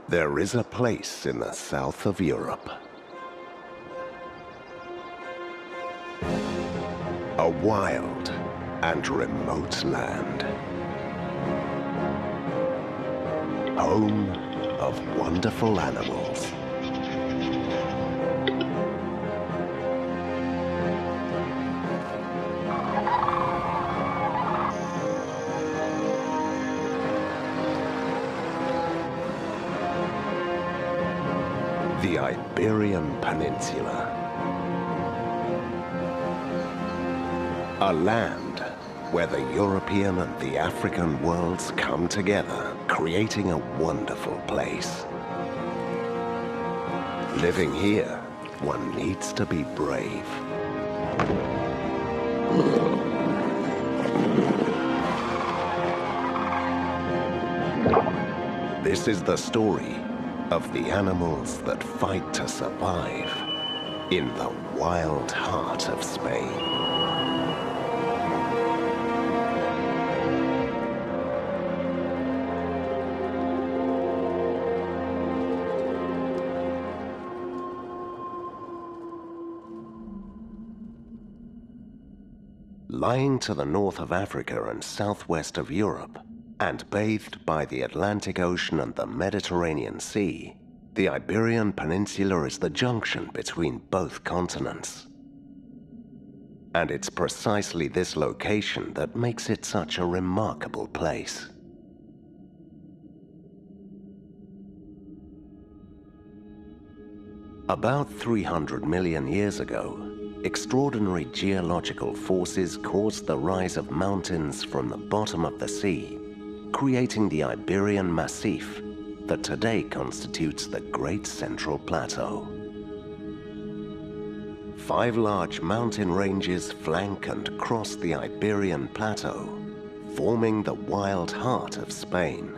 There is a place in the south of Europe. A wild and remote land. Home of wonderful animals. The Iberian Peninsula. A land where the European and the African worlds come together, creating a wonderful place. Living here, one needs to be brave. This is the story of the animals that fight to survive in the wild heart of Spain. Lying to the north of Africa and southwest of Europe, and bathed by the Atlantic Ocean and the Mediterranean Sea, the Iberian Peninsula is the junction between both continents. And it's precisely this location that makes it such a remarkable place. About 300 million years ago, extraordinary geological forces caused the rise of mountains from the bottom of the sea, creating the Iberian Massif that today constitutes the Great Central Plateau. 5 large mountain ranges flank and cross the Iberian Plateau, forming the wild heart of Spain.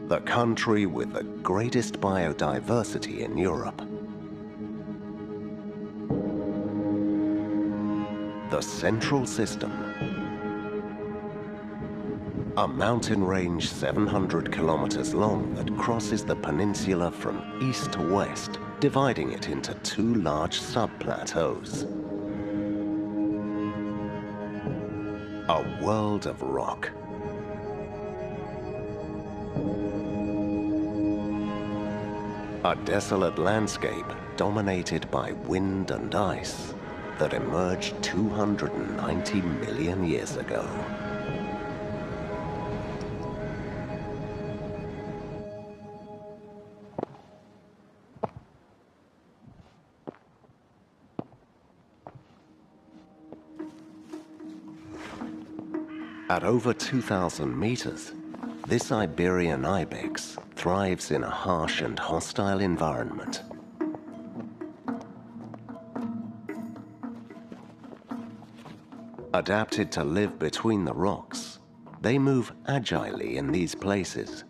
The country with the greatest biodiversity in Europe. The Central System. A mountain range 700 kilometers long that crosses the peninsula from east to west, dividing it into 2 large sub-plateaus. A world of rock. A desolate landscape dominated by wind and ice that emerged 290 million years ago. At over 2,000 meters, this Iberian ibex thrives in a harsh and hostile environment. Adapted to live between the rocks, they move agilely in these places,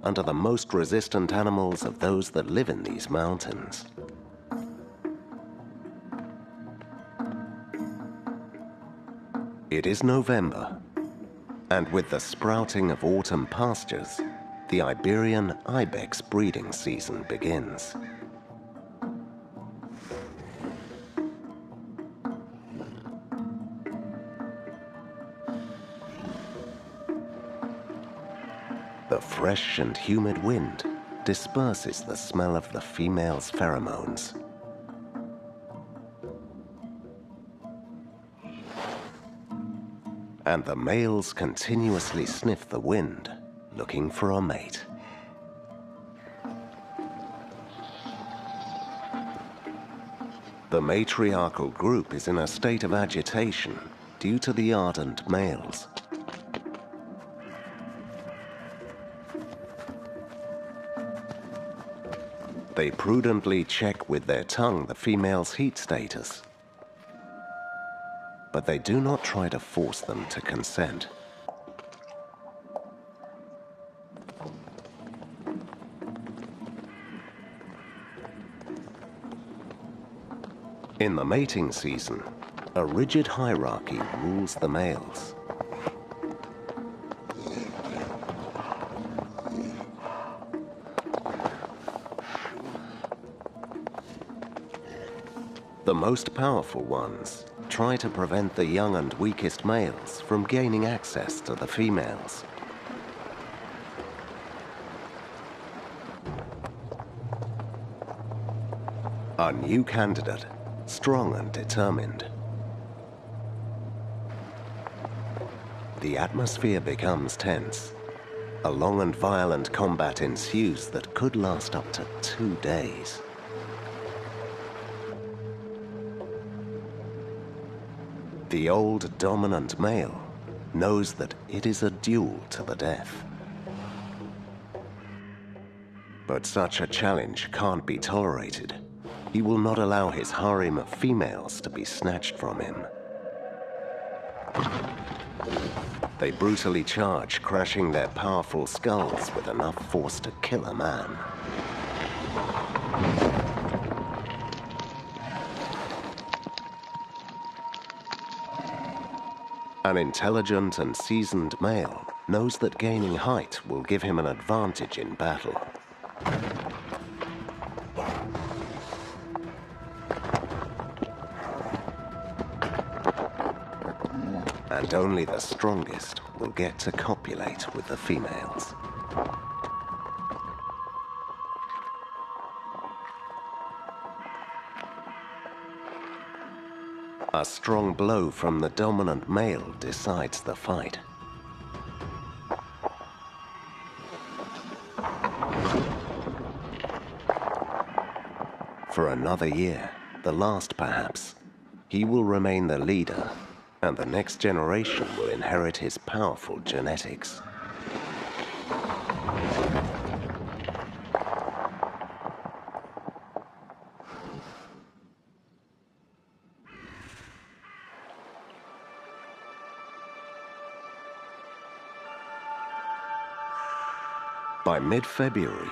and are the most resistant animals of those that live in these mountains. It is November, and with the sprouting of autumn pastures, the Iberian ibex breeding season begins. The fresh and humid wind disperses the smell of the female's pheromones. And the males continuously sniff the wind, looking for a mate. The matriarchal group is in a state of agitation due to the ardent males. They prudently check with their tongue the female's heat status, but they do not try to force them to consent. In the mating season, a rigid hierarchy rules the males. The most powerful ones try to prevent the young and weakest males from gaining access to the females. A new candidate, strong and determined. The atmosphere becomes tense. A long and violent combat ensues that could last up to 2 days. The old dominant male knows that it is a duel to the death. But such a challenge can't be tolerated. He will not allow his harem of females to be snatched from him. They brutally charge, crashing their powerful skulls with enough force to kill a man. An intelligent and seasoned male knows that gaining height will give him an advantage in battle. And only the strongest will get to copulate with the females. A strong blow from the dominant male decides the fight. For another year, the last perhaps, he will remain the leader, and the next generation will inherit his powerful genetics. By mid-February,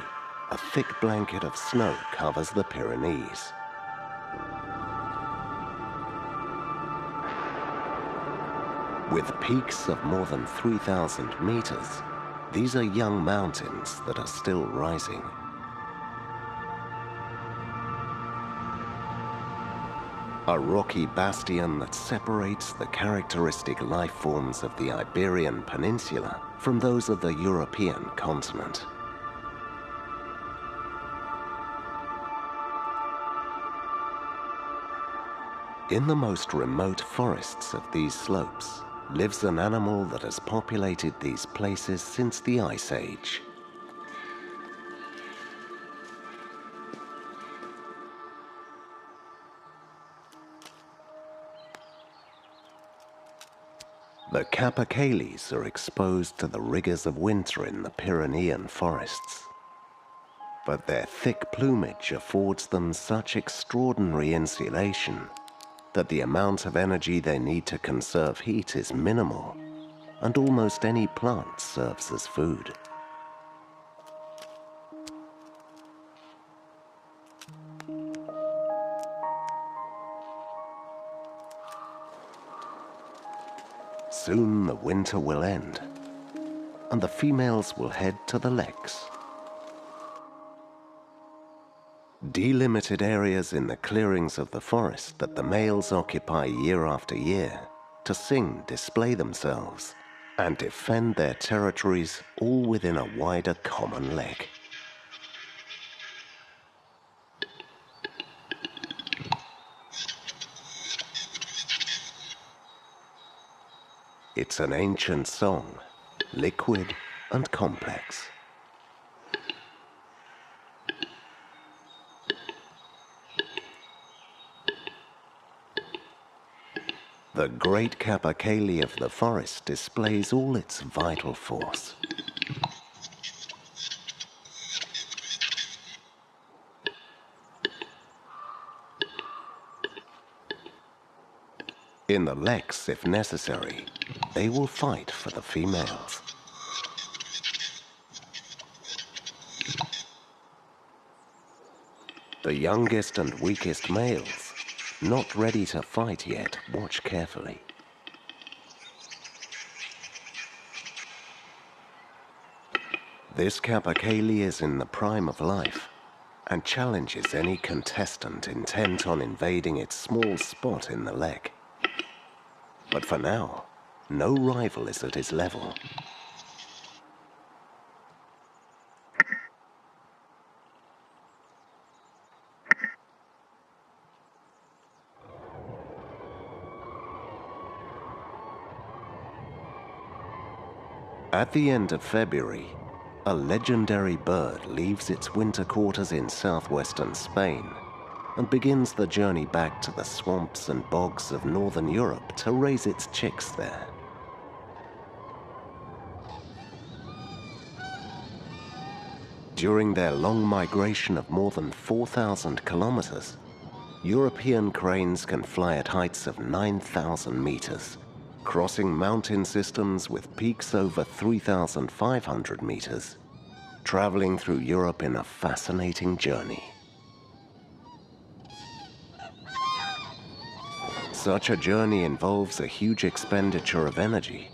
a thick blanket of snow covers the Pyrenees. With peaks of more than 3,000 meters, these are young mountains that are still rising. A rocky bastion that separates the characteristic life forms of the Iberian Peninsula from those of the European continent. In the most remote forests of these slopes lives an animal that has populated these places since the Ice Age. The 𝗥𝗲𝗃 are exposed to the rigors of winter in the Pyrenean forests. But their thick plumage affords them such extraordinary insulation that the amount of energy they need to conserve heat is minimal, and almost any plant serves as food. Soon the winter will end, and the females will head to the lakes. Delimited areas in the clearings of the forest that the males occupy year after year to sing, display themselves, and defend their territories, all within a wider common lake. It's an ancient song, liquid and complex. The great 𝗥𝗲𝗃 of the forest displays all its vital force. In the leks, if necessary, they will fight for the females. The youngest and weakest males, not ready to fight yet, watch carefully. This 𝗥𝗲𝗃 is in the prime of life, and challenges any contestant intent on invading its small spot in the lek. But for now, no rival is at his level. At the end of February, a legendary bird leaves its winter quarters in southwestern Spain and begins the journey back to the swamps and bogs of northern Europe to raise its chicks there. During their long migration of more than 4,000 kilometers, European cranes can fly at heights of 9,000 meters, crossing mountain systems with peaks over 3,500 meters, traveling through Europe in a fascinating journey. Such a journey involves a huge expenditure of energy,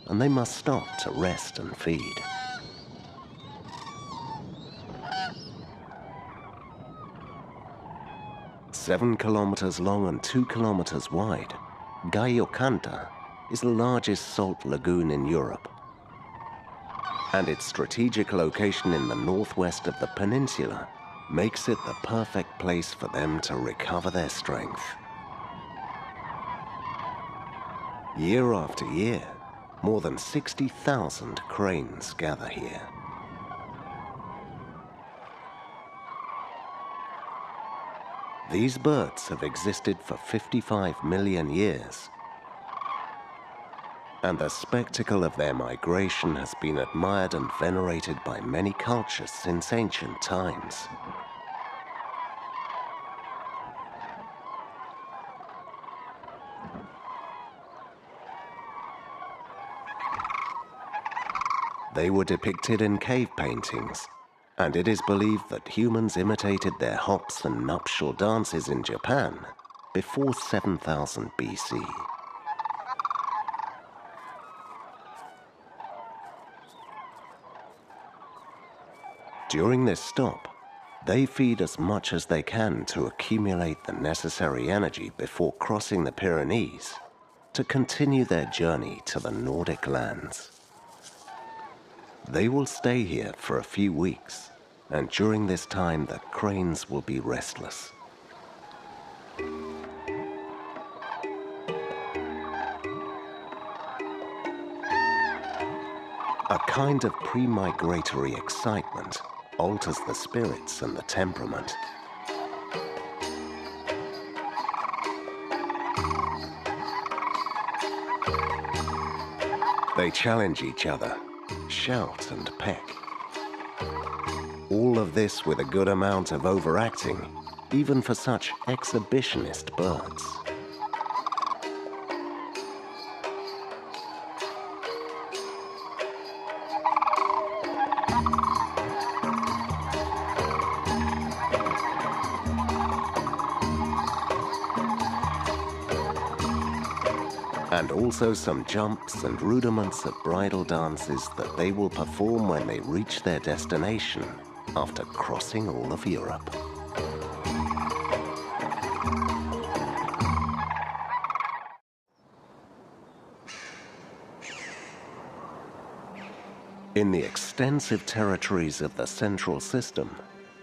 and they must stop to rest and feed. Seven kilometers long and 2 kilometers wide, 𝗥𝗲𝗹𝗁𝗀 is the largest salt lagoon in Europe, and its strategic location in the northwest of the peninsula makes it the perfect place for them to recover their strength. Year after year, more than 60,000 cranes gather here. These birds have existed for 55 million years, and the spectacle of their migration has been admired and venerated by many cultures since ancient times. They were depicted in cave paintings, and it is believed that humans imitated their hops and nuptial dances in Japan before 7000 BC. During this stop, they feed as much as they can to accumulate the necessary energy before crossing the Pyrenees to continue their journey to the Nordic lands. They will stay here for a few weeks, and during this time the cranes will be restless. A kind of pre-migratory excitement alters the spirits and the temperament. They challenge each other, shout and peck. All of this with a good amount of overacting, even for such exhibitionist birds. And also some jumps and rudiments of bridal dances that they will perform when they reach their destination after crossing all of Europe. In the extensive territories of the central system,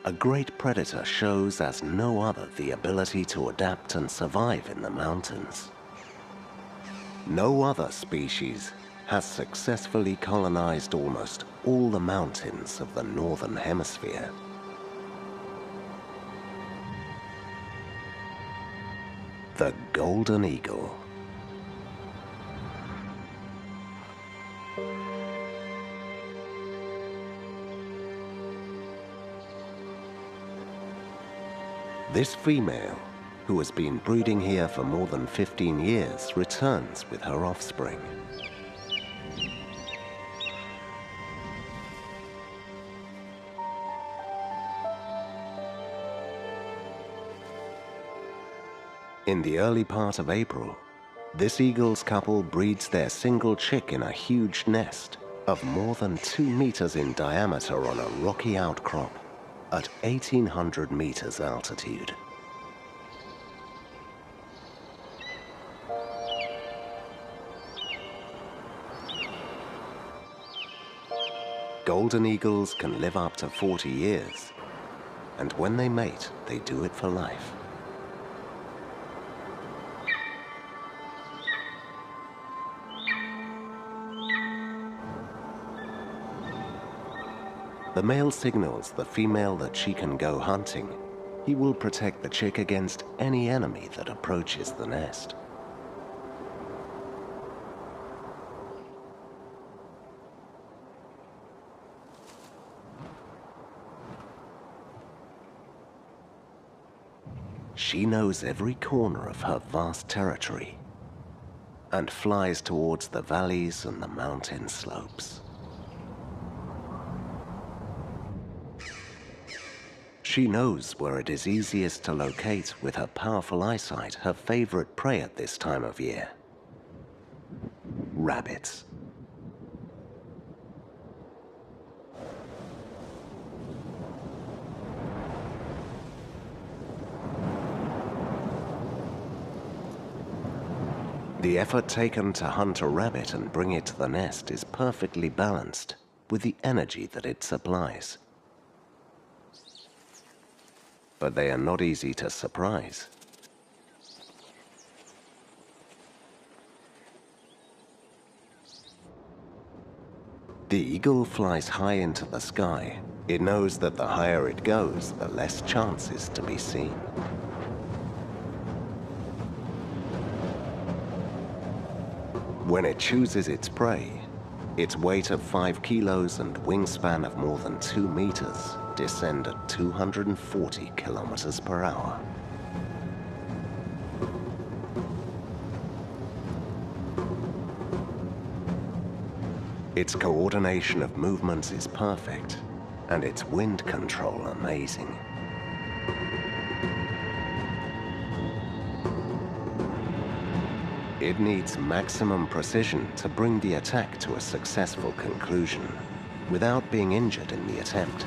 a great predator shows as no other the ability to adapt and survive in the mountains. No other species has successfully colonized almost all the mountains of the northern hemisphere. The golden eagle. This female, who has been breeding here for more than 15 years, returns with her offspring. In the early part of April, this eagle's couple breeds their single chick in a huge nest of more than 2 meters in diameter on a rocky outcrop, at 1,800 meters altitude. Golden eagles can live up to 40 years, and when they mate, they do it for life. The male signals the female that she can go hunting. He will protect the chick against any enemy that approaches the nest. She knows every corner of her vast territory and flies towards the valleys and the mountain slopes. She knows where it is easiest to locate with her powerful eyesight her favorite prey at this time of year: rabbits. The effort taken to hunt a rabbit and bring it to the nest is perfectly balanced with the energy that it supplies. But they are not easy to surprise. The eagle flies high into the sky. It knows that the higher it goes, the less chance is to be seen. When it chooses its prey, its weight of 5 kilos and wingspan of more than 2 meters descend at 240 kilometers per hour. Its coordination of movements is perfect, and its wind control amazing. It needs maximum precision to bring the attack to a successful conclusion, without being injured in the attempt.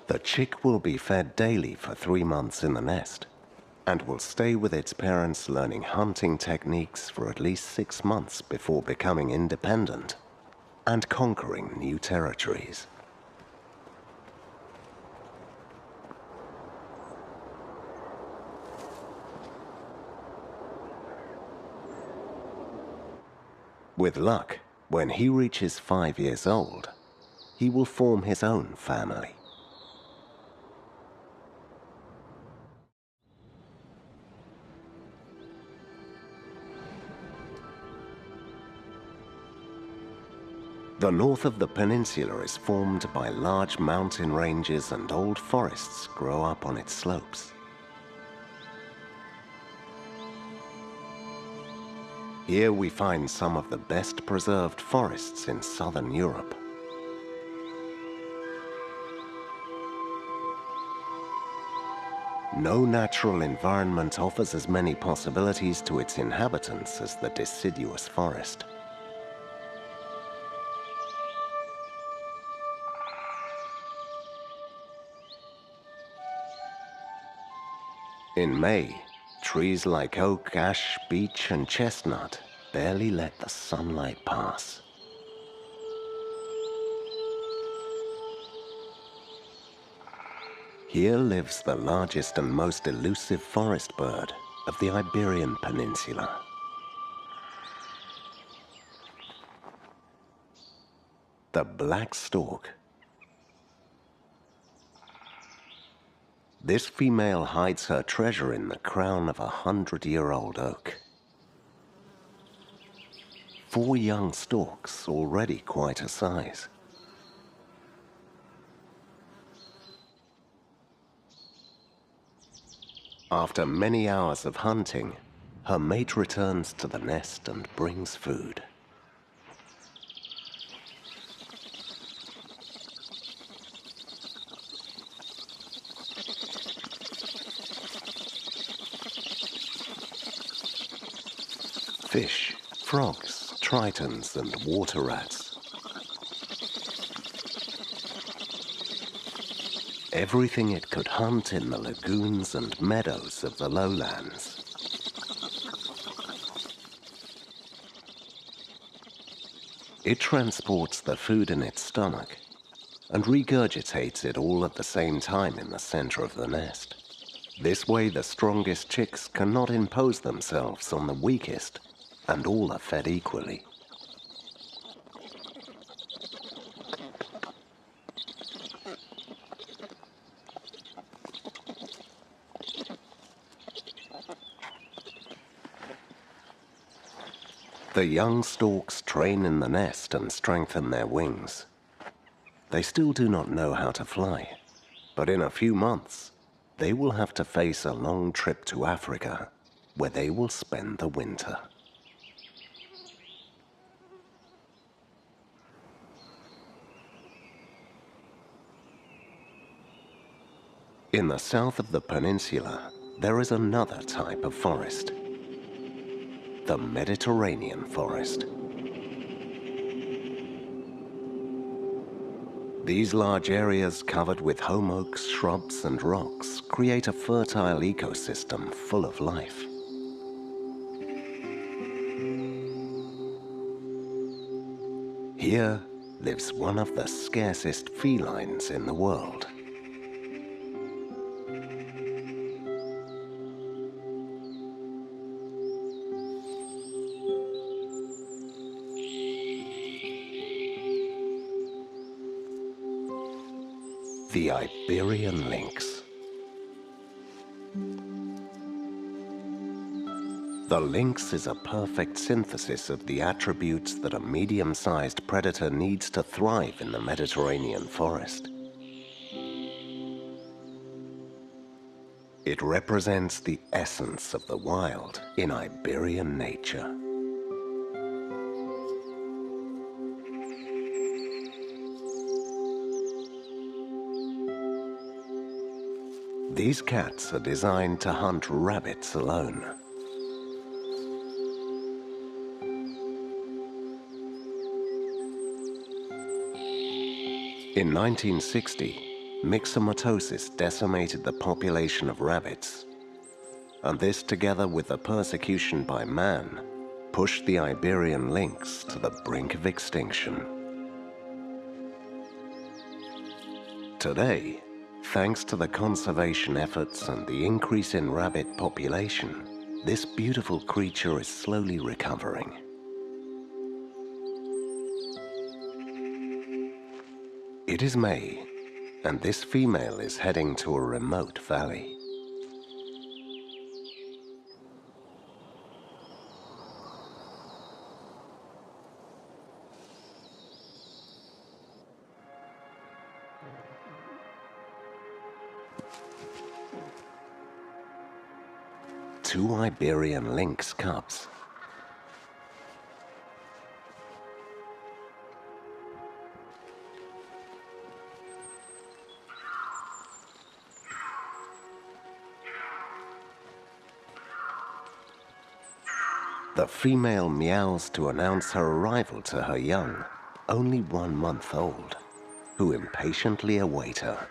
The chick will be fed daily for 3 months in the nest, and will stay with its parents learning hunting techniques for at least 6 months before becoming independent and conquering new territories. With luck, when he reaches 5 years old, he will form his own family. The north of the peninsula is formed by large mountain ranges, and old forests grow up on its slopes. Here we find some of the best preserved forests in southern Europe. No natural environment offers as many possibilities to its inhabitants as the deciduous forest. In May, trees like oak, ash, beech, and chestnut barely let the sunlight pass. Here lives the largest and most elusive forest bird of the Iberian Peninsula. The black stork. This female hides her treasure in the crown of a 100-year-old oak. 4 young storks, already quite a size. After many hours of hunting, her mate returns to the nest and brings food. Fish, frogs, tritons, and water rats. Everything it could hunt in the lagoons and meadows of the lowlands. It transports the food in its stomach and regurgitates it all at the same time in the center of the nest. This way the strongest chicks cannot impose themselves on the weakest, and all are fed equally. The young storks train in the nest and strengthen their wings. They still do not know how to fly, but in a few months, they will have to face a long trip to Africa, where they will spend the winter. In the south of the peninsula, there is another type of forest, the Mediterranean forest. These large areas covered with home oaks, shrubs, and rocks create a fertile ecosystem full of life. Here lives one of the scarcest felines in the world. The Iberian lynx. The lynx is a perfect synthesis of the attributes that a medium-sized predator needs to thrive in the Mediterranean forest. It represents the essence of the wild in Iberian nature. These cats are designed to hunt rabbits alone. In 1960, myxomatosis decimated the population of rabbits, and this, together with the persecution by man, pushed the Iberian lynx to the brink of extinction. Today, thanks to the conservation efforts and the increase in rabbit population, this beautiful creature is slowly recovering. It is May, and this female is heading to a remote valley. Two Iberian lynx cubs. The female meows to announce her arrival to her young, only 1 month old, who impatiently await her.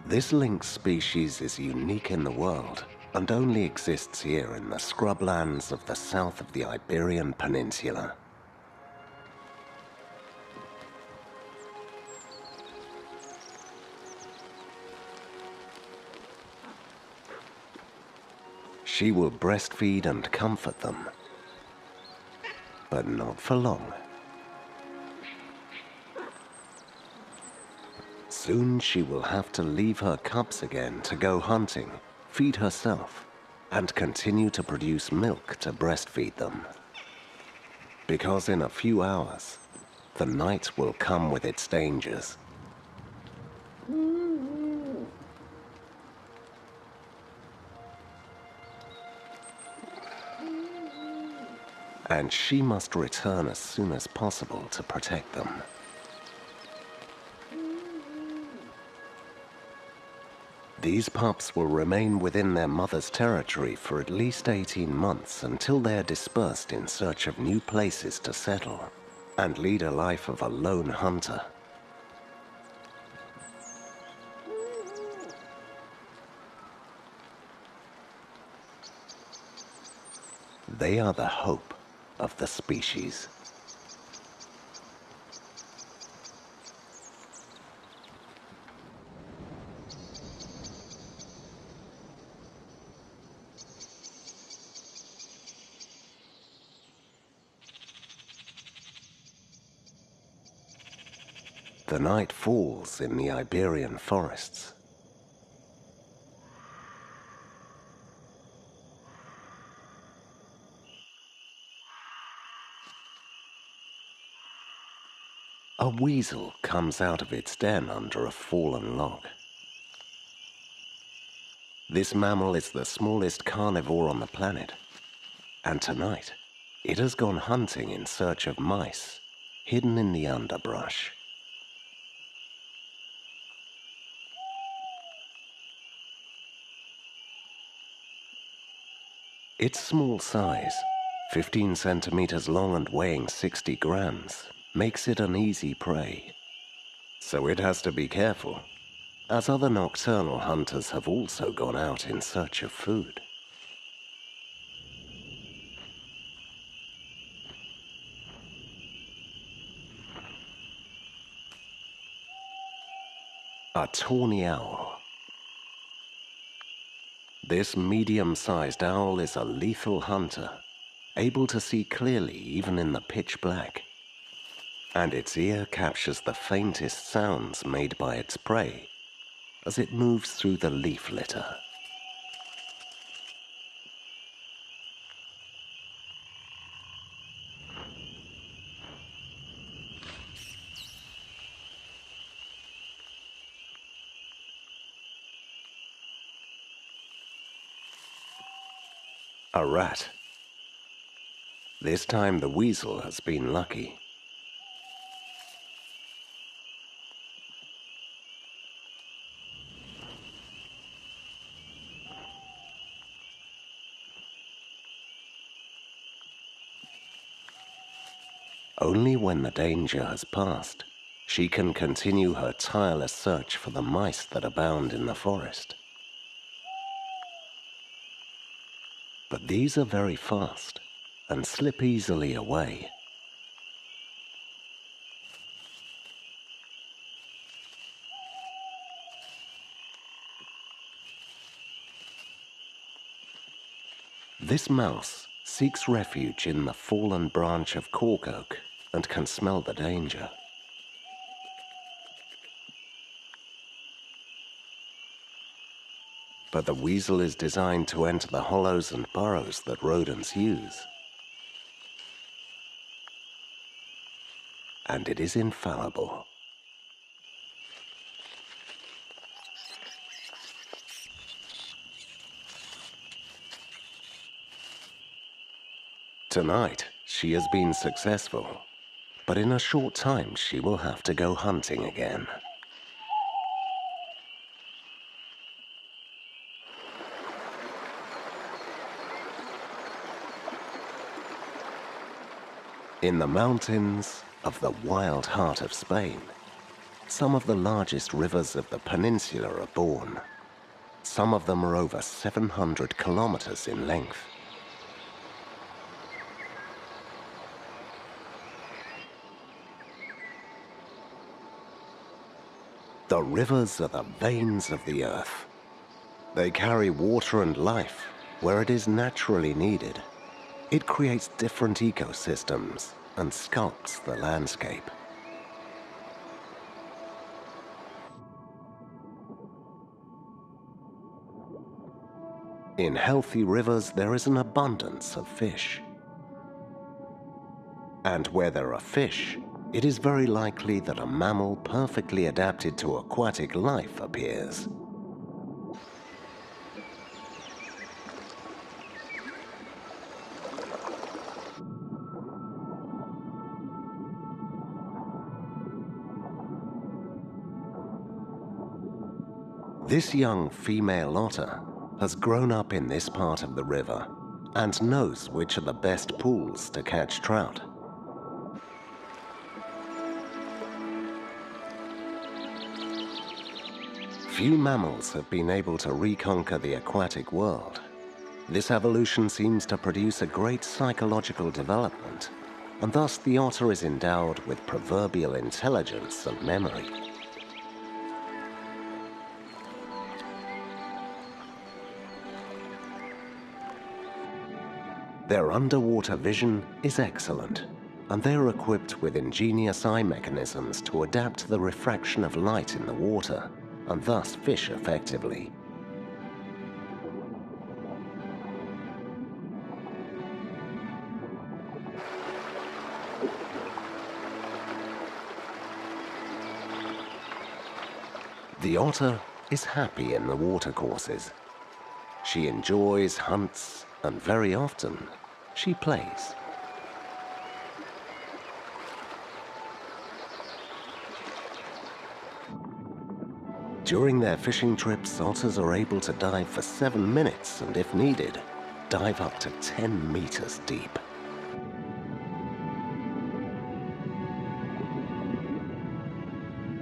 This lynx species is unique in the world and only exists here in the scrublands of the south of the Iberian Peninsula. She will breastfeed and comfort them, but not for long. Soon she will have to leave her cubs again to go hunting, feed herself, and continue to produce milk to breastfeed them. Because in a few hours, the night will come with its dangers, And she must return as soon as possible to protect them. These pups will remain within their mother's territory for at least 18 months until they are dispersed in search of new places to settle and lead a life of a lone hunter. They are the hope of the species. The night falls in the Iberian forests. A weasel comes out of its den under a fallen log. This mammal is the smallest carnivore on the planet, and tonight it has gone hunting in search of mice hidden in the underbrush. Its small size, 15 centimeters long and weighing 60 grams, makes it an easy prey. So it has to be careful, as other nocturnal hunters have also gone out in search of food. A tawny owl. This medium-sized owl is a lethal hunter, able to see clearly even in the pitch black. And its ear captures the faintest sounds made by its prey as it moves through the leaf litter. A rat. This time the weasel has been lucky. Only when the danger has passed, she can continue her tireless search for the mice that abound in the forest. But these are very fast and slip easily away. This mouse seeks refuge in the fallen branch of cork oak and can smell the danger. But the weasel is designed to enter the hollows and burrows that rodents use. And it is infallible. Tonight, she has been successful, but in a short time she will have to go hunting again. In the mountains of the wild heart of Spain, some of the largest rivers of the peninsula are born. Some of them are over 700 kilometers in length. The rivers are the veins of the earth. They carry water and life where it is naturally needed. It creates different ecosystems and sculpts the landscape. In healthy rivers, there is an abundance of fish. And where there are fish, it is very likely that a mammal perfectly adapted to aquatic life appears. This young female otter has grown up in this part of the river and knows which are the best pools to catch trout. Few mammals have been able to reconquer the aquatic world. This evolution seems to produce a great psychological development, and thus the otter is endowed with proverbial intelligence and memory. Their underwater vision is excellent, and they are equipped with ingenious eye mechanisms to adapt to the refraction of light in the water, and thus fish effectively. The otter is happy in the watercourses. She enjoys hunts, and very often she plays. During their fishing trips, otters are able to dive for 7 minutes and, if needed, dive up to 10 meters deep.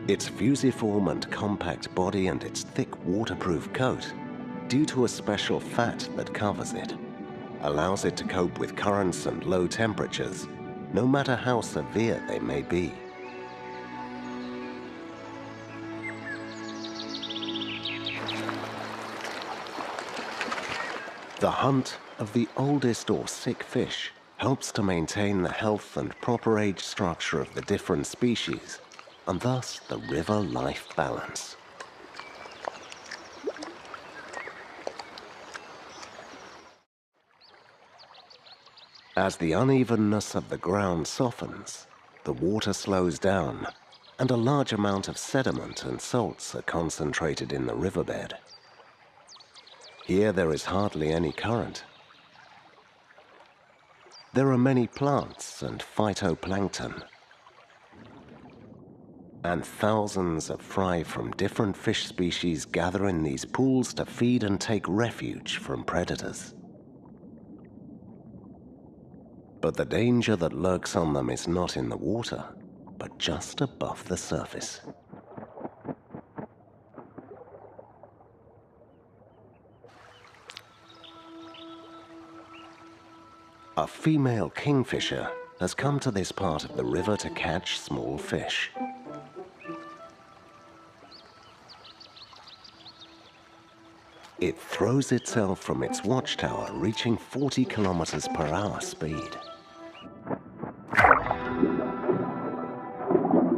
Its fusiform and compact body and its thick waterproof coat, due to a special fat that covers it, allows it to cope with currents and low temperatures, no matter how severe they may be. The hunt of the oldest or sick fish helps to maintain the health and proper age structure of the different species, and thus the river-life balance. As the unevenness of the ground softens, the water slows down, and a large amount of sediment and salts are concentrated in the riverbed. Here there is hardly any current. There are many plants and phytoplankton, and thousands of fry from different fish species gather in these pools to feed and take refuge from predators. But the danger that lurks on them is not in the water, but just above the surface. A female kingfisher has come to this part of the river to catch small fish. It throws itself from its watchtower, reaching 40 kilometers per hour speed.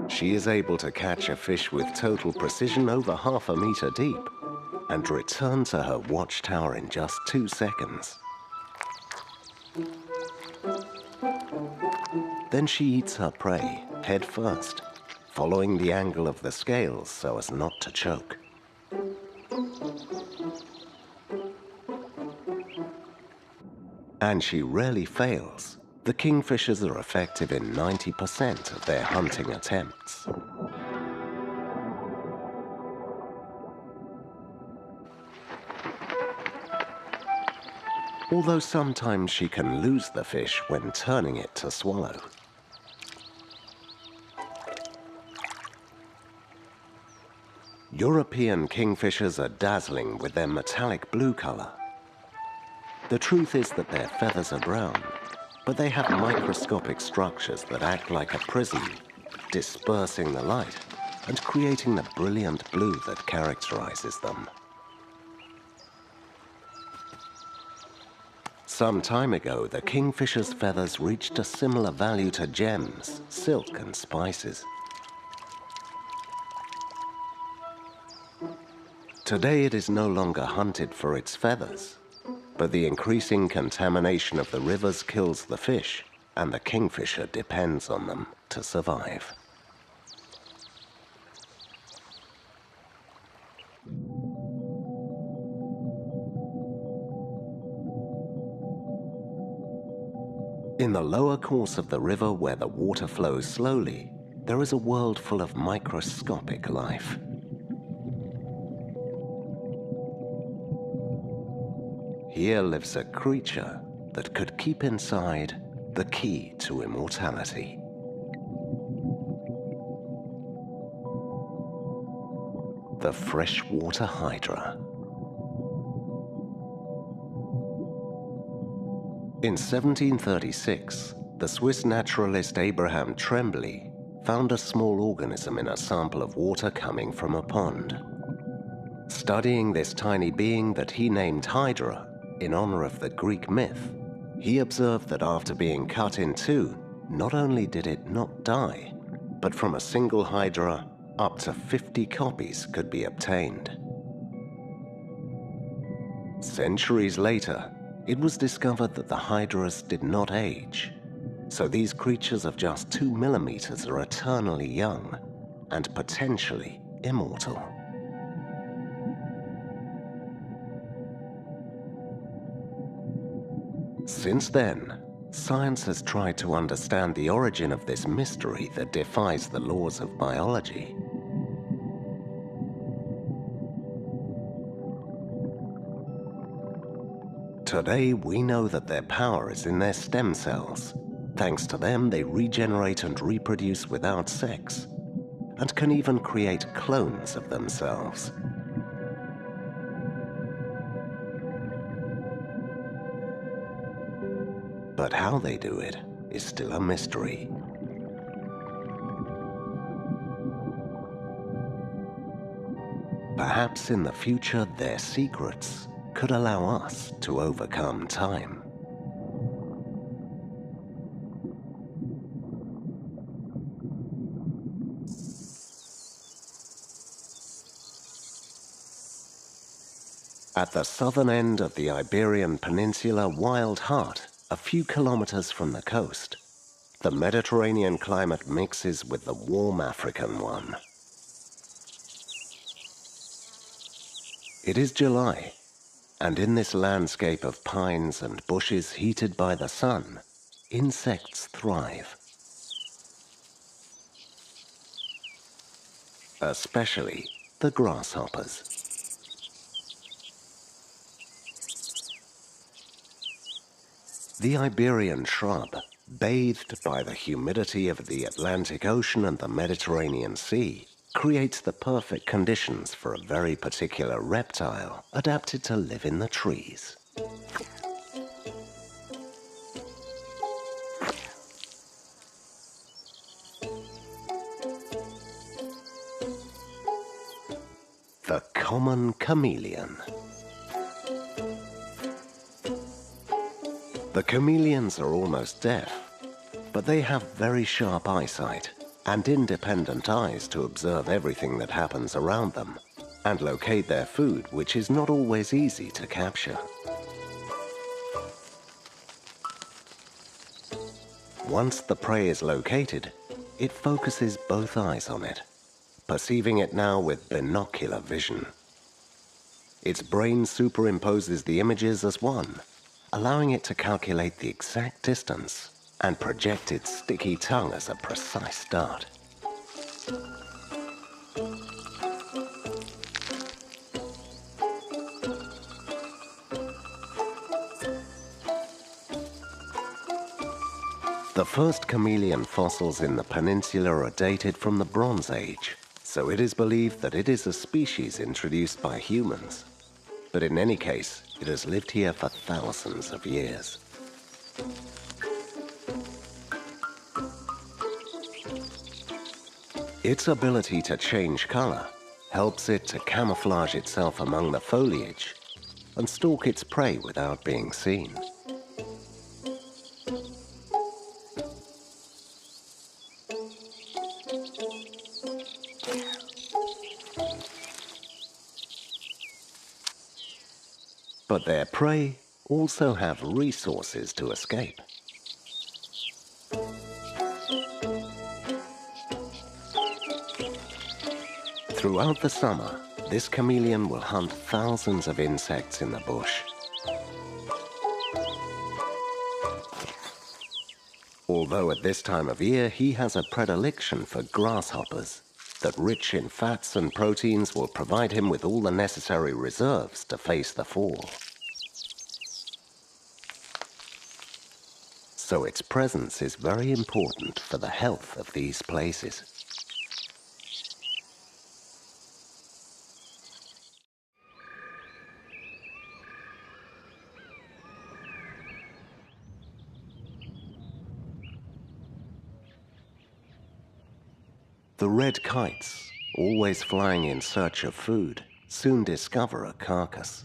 She is able to catch a fish with total precision over half a meter deep and return to her watchtower in just 2 seconds. Then she eats her prey head first, following the angle of the scales so as not to choke. And she rarely fails. The kingfishers are effective in 90% of their hunting attempts. Although sometimes she can lose the fish when turning it to swallow. European kingfishers are dazzling with their metallic blue color. The truth is that their feathers are brown, but they have microscopic structures that act like a prism, dispersing the light and creating the brilliant blue that characterizes them. Some time ago, the kingfisher's feathers reached a similar value to gems, silk, and spices. Today it is no longer hunted for its feathers, but the increasing contamination of the rivers kills the fish, and the kingfisher depends on them to survive. In the lower course of the river where the water flows slowly, there is a world full of microscopic life. Here lives a creature that could keep inside the key to immortality. The freshwater hydra. In 1736, the Swiss naturalist Abraham Tremblay found a small organism in a sample of water coming from a pond. Studying this tiny being that he named Hydra in honor of the Greek myth, he observed that after being cut in two, not only did it not die, but from a single Hydra, up to 50 copies could be obtained. Centuries later, it was discovered that the hydras did not age, so these creatures of just 2 millimeters are eternally young and potentially immortal. Since then, science has tried to understand the origin of this mystery that defies the laws of biology. Today, we know that their power is in their stem cells. Thanks to them, they regenerate and reproduce without sex, and can even create clones of themselves. But how they do it is still a mystery. Perhaps in the future, their secrets could allow us to overcome time. At the southern end of the Iberian Peninsula wild heart, a few kilometers from the coast, the Mediterranean climate mixes with the warm African one. It is July, and in this landscape of pines and bushes heated by the sun, insects thrive. Especially the grasshoppers. The Iberian shrub, bathed by the humidity of the Atlantic Ocean and the Mediterranean Sea, creates the perfect conditions for a very particular reptile adapted to live in the trees. The common chameleon. The chameleons are almost deaf, but they have very sharp eyesight and independent eyes to observe everything that happens around them and locate their food, which is not always easy to capture. Once the prey is located, it focuses both eyes on it, perceiving it now with binocular vision. Its brain superimposes the images as one, allowing it to calculate the exact distance and project its sticky tongue as a precise dart. The first chameleon fossils in the peninsula are dated from the Bronze Age, so it is believed that it is a species introduced by humans. But in any case, it has lived here for thousands of years. Its ability to change color helps it to camouflage itself among the foliage and stalk its prey without being seen. But their prey also have resources to escape. Throughout the summer, this chameleon will hunt thousands of insects in the bush. Although at this time of year he has a predilection for grasshoppers, that rich in fats and proteins will provide him with all the necessary reserves to face the fall. So its presence is very important for the health of these places. The red kites, always flying in search of food, soon discover a carcass.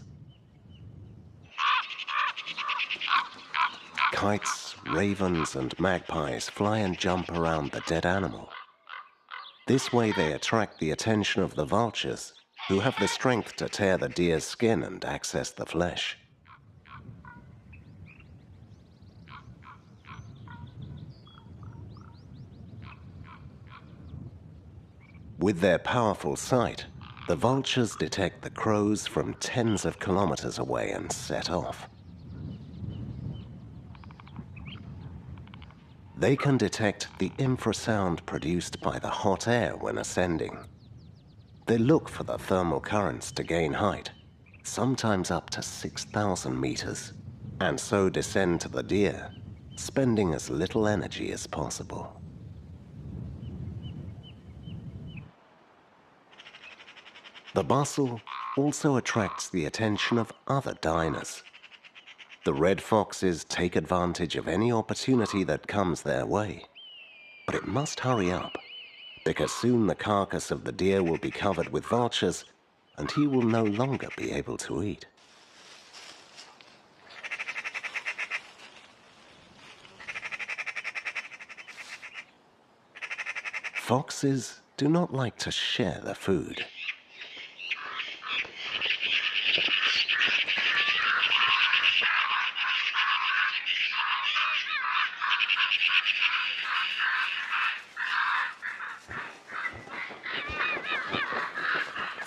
Kites, ravens, and magpies fly and jump around the dead animal. This way they attract the attention of the vultures, who have the strength to tear the deer's skin and access the flesh. With their powerful sight, the vultures detect the crows from tens of kilometers away and set off. They can detect the infrasound produced by the hot air when ascending. They look for the thermal currents to gain height, sometimes up to 6,000 meters, and so descend to the deer, spending as little energy as possible. The bustle also attracts the attention of other diners. The red foxes take advantage of any opportunity that comes their way. But it must hurry up, because soon the carcass of the deer will be covered with vultures, and he will no longer be able to eat. Foxes do not like to share the food.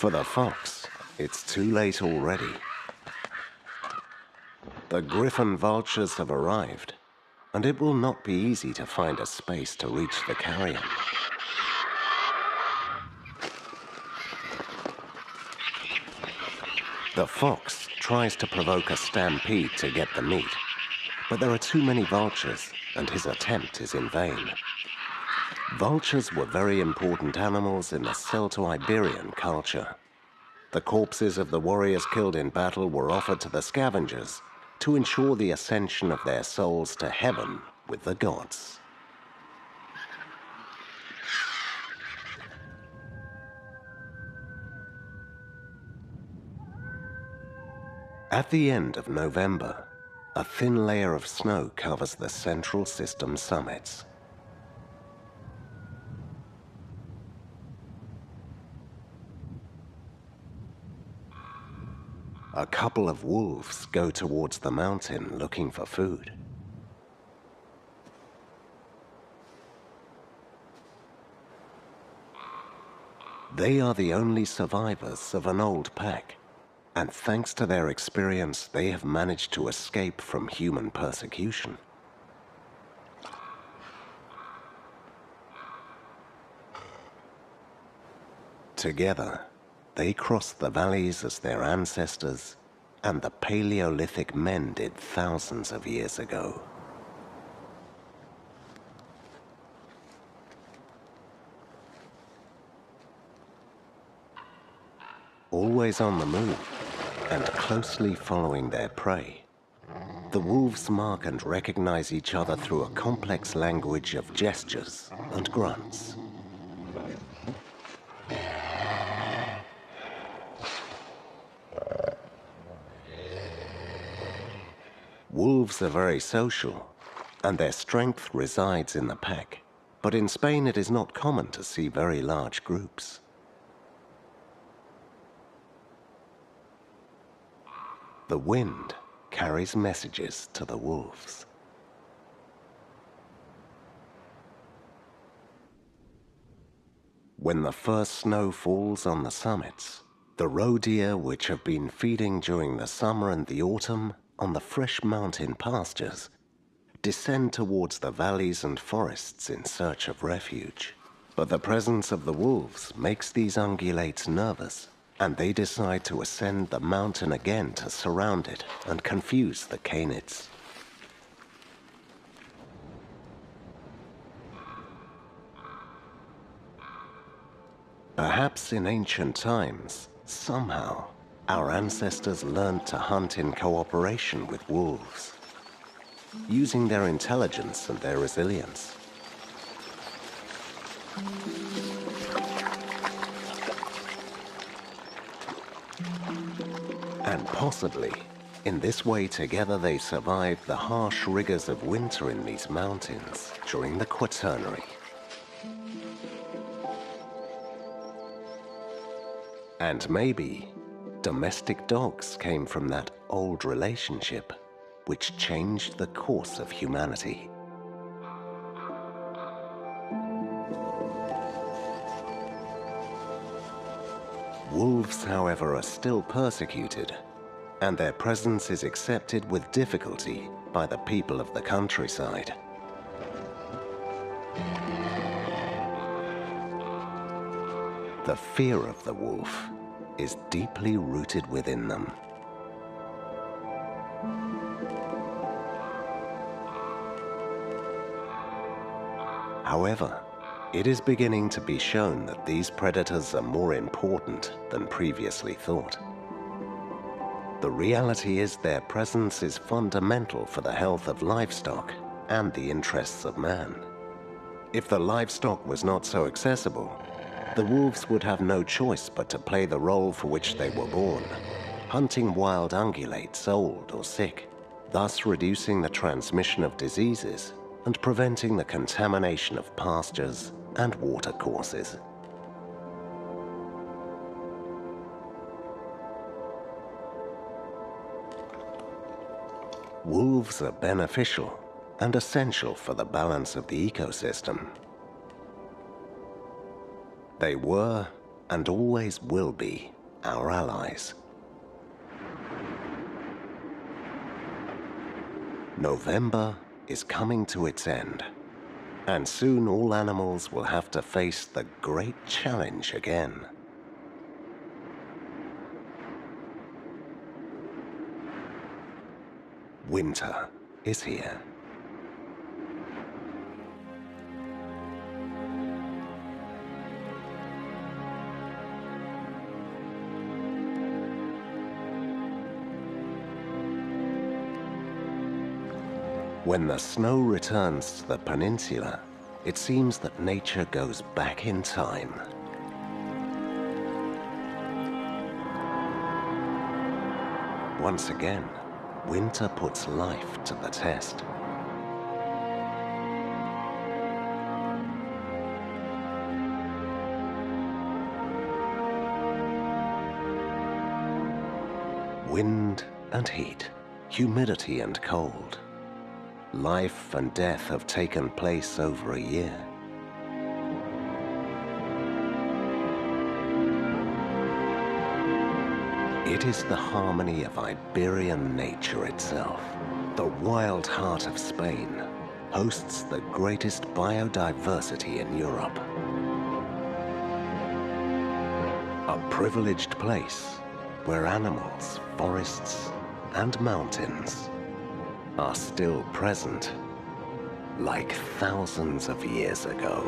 For the fox, it's too late already. The griffon vultures have arrived, and it will not be easy to find a space to reach the carrion. The fox tries to provoke a stampede to get the meat, but there are too many vultures, and his attempt is in vain. Vultures were very important animals in the Celto-Iberian culture. The corpses of the warriors killed in battle were offered to the scavengers to ensure the ascension of their souls to heaven with the gods. At the end of November, a thin layer of snow covers the central system summits. A couple of wolves go towards the mountain looking for food. They are the only survivors of an old pack, and thanks to their experience, they have managed to escape from human persecution. Together, they crossed the valleys as their ancestors and the Paleolithic men did thousands of years ago. Always on the move and closely following their prey, the wolves mark and recognize each other through a complex language of gestures and grunts. Wolves are very social, and their strength resides in the pack, but in Spain it is not common to see very large groups. The wind carries messages to the wolves. When the first snow falls on the summits, the roe deer, which have been feeding during the summer and the autumn on the fresh mountain pastures, descend towards the valleys and forests in search of refuge. But the presence of the wolves makes these ungulates nervous, and they decide to ascend the mountain again to surround it and confuse the canids. Perhaps in ancient times, somehow, our ancestors learned to hunt in cooperation with wolves, using their intelligence and their resilience. And possibly, in this way together they survived the harsh rigors of winter in these mountains during the Quaternary. And maybe domestic dogs came from that old relationship which changed the course of humanity. Wolves, however, are still persecuted, and their presence is accepted with difficulty by the people of the countryside. The fear of the wolf is deeply rooted within them. However, it is beginning to be shown that these predators are more important than previously thought. The reality is their presence is fundamental for the health of livestock and the interests of man. If the livestock was not so accessible, the wolves would have no choice but to play the role for which they were born, hunting wild ungulates old or sick, thus reducing the transmission of diseases and preventing the contamination of pastures and watercourses. Wolves are beneficial and essential for the balance of the ecosystem. They were, and always will be, our allies. November is coming to its end, and soon all animals will have to face the great challenge again. Winter is here. When the snow returns to the peninsula, it seems that nature goes back in time. Once again, winter puts life to the test. Wind and heat, humidity and cold. Life and death have taken place over a year. It is the harmony of Iberian nature itself. The wild heart of Spain hosts the greatest biodiversity in Europe. A privileged place where animals, forests, and mountains are still present like thousands of years ago.